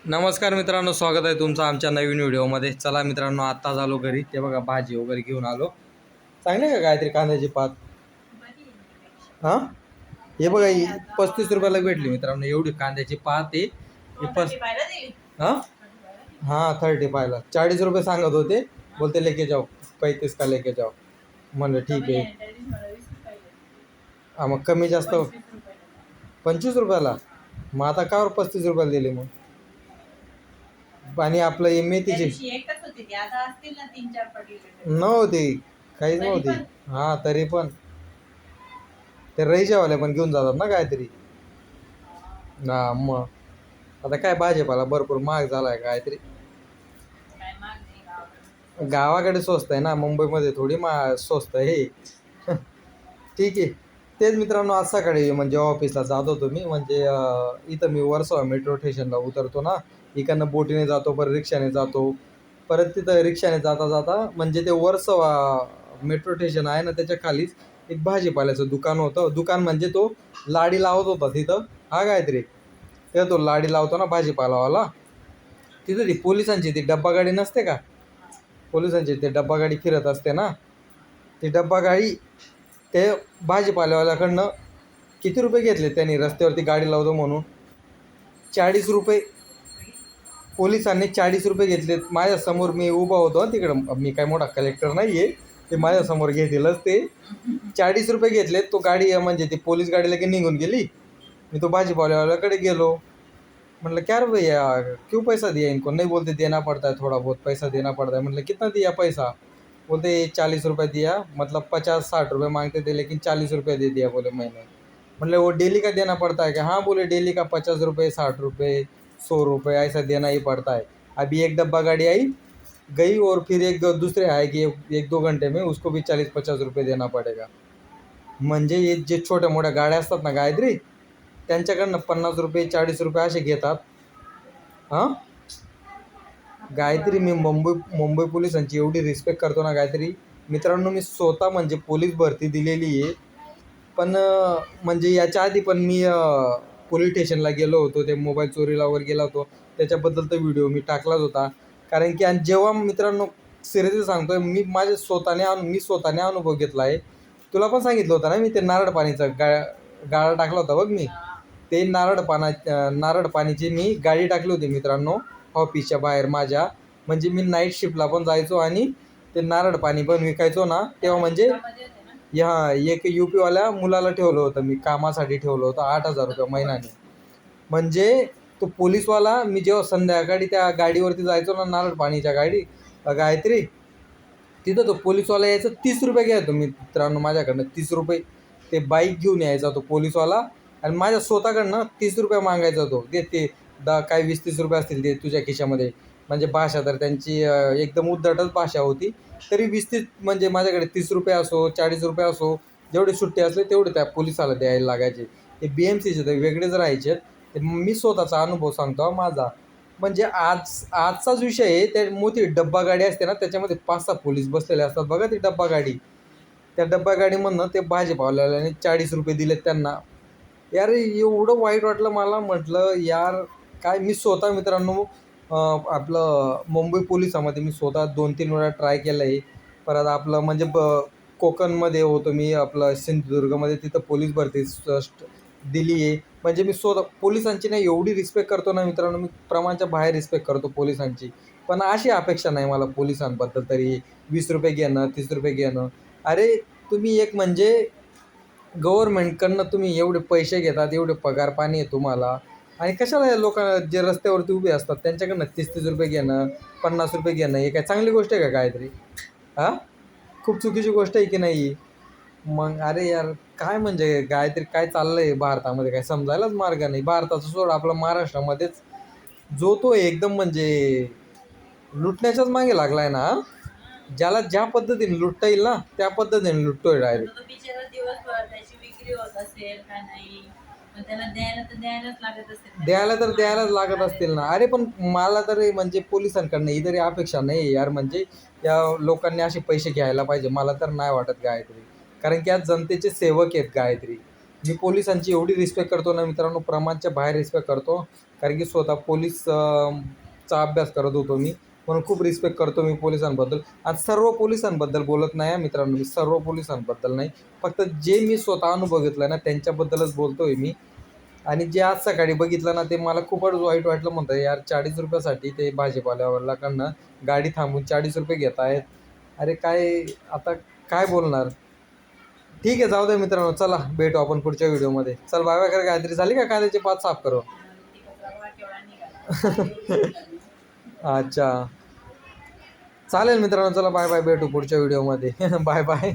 नमस्कार मित्रांनो, स्वागत आहे तुमचं आमच्या नवीन व्हिडिओमध्ये. चला मित्रांनो, आत्ता झालो घरी. ते बघा भाजी वगैरे घेऊन आलो. चांगले का काहीतरी कांद्याची पात? हां, हे बघा 35 रुपयाला भेटली मित्रांनो. एवढी कांद्याची पात आहे. हां हां 35ला 40 रुपये सांगत होते. बोलते लेके जाओ, 35 का लेके जाओ. म्हणलं ठीक आहे. हां, मग कमी जास्त 25 रुपयाला. मग आता कावर 35 रुपयाला दिले मग? आणि आपलं हे मेथीची नव्हती, काहीच नव्हती. हां, तरी पण ते रईच्यावाल्या पण घेऊन जातात ना काहीतरी. हां, मग आता काय भाजीपाला भरपूर महाग झाला आहे काहीतरी. गावाकडे स्वस्त आहे ना, मुंबईमध्ये थोडी स्वस्त आहे. ठीक आहे. तेच मित्रांनो, आज सकाळी म्हणजे ऑफिसला जात होतो मी. म्हणजे इथं मी वर्सोवा मेट्रो स्टेशनला उतरतो ना, इकडनं बोटीने जातो, परत रिक्षाने जातो. परत तिथं रिक्षाने जाता जाता म्हणजे ते वर्सोवा मेट्रो स्टेशन आहे ना, त्याच्या खालीच एक भाजीपाल्याचं दुकान होतं. दुकान म्हणजे तो लाडी लावत होता तिथं. हा काहीतरी तेव्हा तो लाडी लावतो ना भाजीपालावाला, तिथं ती पोलिसांची ती डब्बा गाडी नसते का, पोलिसांची ते डब्बा गाडी फिरत असते ना, ती डब्बा गाडी ते भाजीपाल्यावाल्याकडनं किती रुपये घेतले त्यांनी रस्त्यावरती गाडी लावतो म्हणून? 40 रुपये. पोलिसांनी 40 रुपये घेतलेत. माझ्यासमोर मी उभा होतो तिकडं. मी काय मोठा कलेक्टर नाही आहे, ते माझ्यासमोर घेतीलच ते. 40 रुपये घेतलेत. तो गाडी म्हणजे ती पोलीस गाडी लगेच निघून गेली. मी तो भाजीपाल्यावाल्याकडे गेलो. मतलब क्या रे भैया, क्यों पैसा दिया इनको? नहीं, बोलते देना पड़ता है, थोड़ा बहुत पैसा देना पड़ता है. मतलब कितना दिया पैसा? बोलते 40 रुपये दिया. मतलब 50-60 रुपये मांगते थे, लेकिन 40 रुपये दे दिया बोले मैंने. मतलब वो डेली का देना पड़ता है क्या? हाँ बोले डेली का 50 रुपये, 60 रुपये, 100 रुपये ऐसा देना ही पड़ता है. अभी एक डब्बा गाड़ी आई गई, और फिर एक दूसरे आएगी 1-2 घंटे में, उसको भी 40-50 रुपये देना पड़ेगा. म्हणजे हे जे छोट्या मोठ्या गाड्या असतात ना गायत्री, त्यांच्याकडनं 50 रुपये 40 रुपये असे घेतात. हां, गायत्री मी मुंबई पोलिसांची एवढी रिस्पेक्ट करतो ना गायत्री. मित्रांनो, मी स्वतः म्हणजे पोलीस भरती दिलेली आहे. पण म्हणजे याच्या आधी पण मी पोलीस स्टेशनला गेलो होतो. ते मोबाईल चोरीला वगैरे गेला होतो, त्याच्याबद्दल तर व्हिडिओ मी टाकलाच होता. कारण की आणि जेव्हा मित्रांनो, सिरियसली सांगतोय, मी स्वतःने अनुभव घेतला आहे. तुला पण सांगितलं होतं ना मी, ते नारळ पाणीचा गाळा टाकला होता बघ मी. ते नारळ पाणीची मी गाडी टाकली होती मित्रांनो ऑफिसच्या बाहेर माझ्या. म्हणजे मी नाईट शिफ्टला पण जायचो आणि ते नारळ पाणी पण विकायचो ना तेव्हा. म्हणजे ह्या एक UP-वाल्या मुलाला ठेवलं होतं मी, कामासाठी ठेवलं होतं 8,000 रुपये महिन्याने. म्हणजे तो पोलीसवाला, मी जेव्हा संध्याकाळी त्या गाडीवरती जायचो ना, नारळ पाणीच्या गायत्री, तिथं तो पोलीसवाला यायचा. 30 रुपये घ्यायचो मित्रांनो माझ्याकडनं, 30 रुपये. ते बाईक घेऊन यायचा तो पोलीसवाला आणि माझ्या स्वतःकडनं 30 रुपये मागायचा तो. ते काय 20-30 रुपये असतील ते तुझ्या खिशामध्ये. म्हणजे भाषा तर त्यांची एकदम उद्धटच भाषा होती. तरी 20-30 म्हणजे माझ्याकडे 30 रुपये असो 40 रुपये असो, जेवढे सुट्टे असले तेवढे त्या पोलिसाला द्यायला लागायचे. ते BMCचे तर वेगळेच राहायचे. ते मी स्वतःचा अनुभव सांगतो माझा. म्हणजे आजचाच विषय आहे. त्या मोठी डब्बा गाडी असते ना, त्याच्यामध्ये 5-6 पोलीस बसलेले असतात बघा, ती डब्बा गाडी. त्या डब्बा गाडीमधनं ते भाजीपावल्याने 40 रुपये दिलेत त्यांना. यार एवढं वाईट वाटलं मला. म्हटलं यार काय. मी स्वतः मित्रांनो आपलं मुंबई पोलिसामध्ये मी स्वतः 2-3 वेळा ट्राय केलं आहे. परत आपलं म्हणजे कोकणमध्ये होतो मी, आपलं सिंधुदुर्गमध्ये, तिथं पोलीस भरती दिली आहे. म्हणजे मी स्वतः पोलिसांची नाही एवढी रिस्पेक्ट करतो ना मित्रांनो, मी प्रमाणाच्या बाहेर रिस्पेक्ट करतो पोलिसांची. पण अशी अपेक्षा नाही मला पोलिसांबद्दल तरी 20 रुपये घेणं, 30 रुपये घेणं. अरे तुम्ही एक म्हणजे गव्हर्नमेंटकडनं तुम्ही एवढे पैसे घेतात, एवढे पगार पाणी आहे तुम्हाला, आणि कशाला या लोकांना जे रस्त्यावरती उभे असतात त्यांच्याकडनं 30-30 रुपये घेणं, 50 रुपये घेणं, हे काय चांगली गोष्ट आहे का गायत्री? हां, खूप चुकीची गोष्ट आहे की नाही? मग अरे यार काय म्हणजे गायत्री, काय चाललं आहे भारतामध्ये काय समजायलाच मार्ग नाही. भारताचं सोड, आपला महाराष्ट्रामध्येच जो तो एकदम म्हणजे लुटण्याच्याच मागे लागला आहे ना. ज्याला ज्या पद्धतीने लुटता येईल ना त्या पद्धतीने लुटतोय डायरेक्ट. द्यायला तर द्यायलाच लागत असतील ना. अरे पण मला तरी म्हणजे पोलिसांकडनं ही तरी अपेक्षा नाही यार. म्हणजे या लोकांनी असे पैसे घ्यायला पाहिजे मला तर नाही वाटत गायत्री. कारण की आज जनतेचे सेवक आहेत गायत्री. मी पोलिसांची एवढी रिस्पेक्ट करतो ना मित्रांनो, प्रमाणच्या बाहेर रिस्पेक्ट करतो. कारण की स्वतः पोलीस चा अभ्यास करत होतो मी, म्हणून खूप रिस्पेक्ट करतो मी पोलिसांबद्दल. आज सर्व पोलिसांबद्दल बोलत नाही हां मित्रांनो, मी सर्व पोलिसांबद्दल नाही. फक्त जे मी स्वतःहून बघितलं ना त्यांच्याबद्दलच बोलतोय मी. आणि जे आज सकाळी बघितलं ना ते मला खूपच वाईट वाटलं. म्हणतं यार 40 रुपयासाठी ते भाजीपाल्यावाल्याकडनं गाडी थांबवून 40 रुपये घेत आहेत. अरे काय आता काय बोलणार. ठीक आहे, जाऊ दे मित्रांनो, चला भेटू आपण पुढच्या व्हिडिओमध्ये. चल बाय बाय कर. काहीतरी झाली का कांद्याची पात साफ करू. अच्छा चालेल मित्रांनो, चला बाय बाय, भेटू पुढच्या व्हिडिओमध्ये. Bye bye.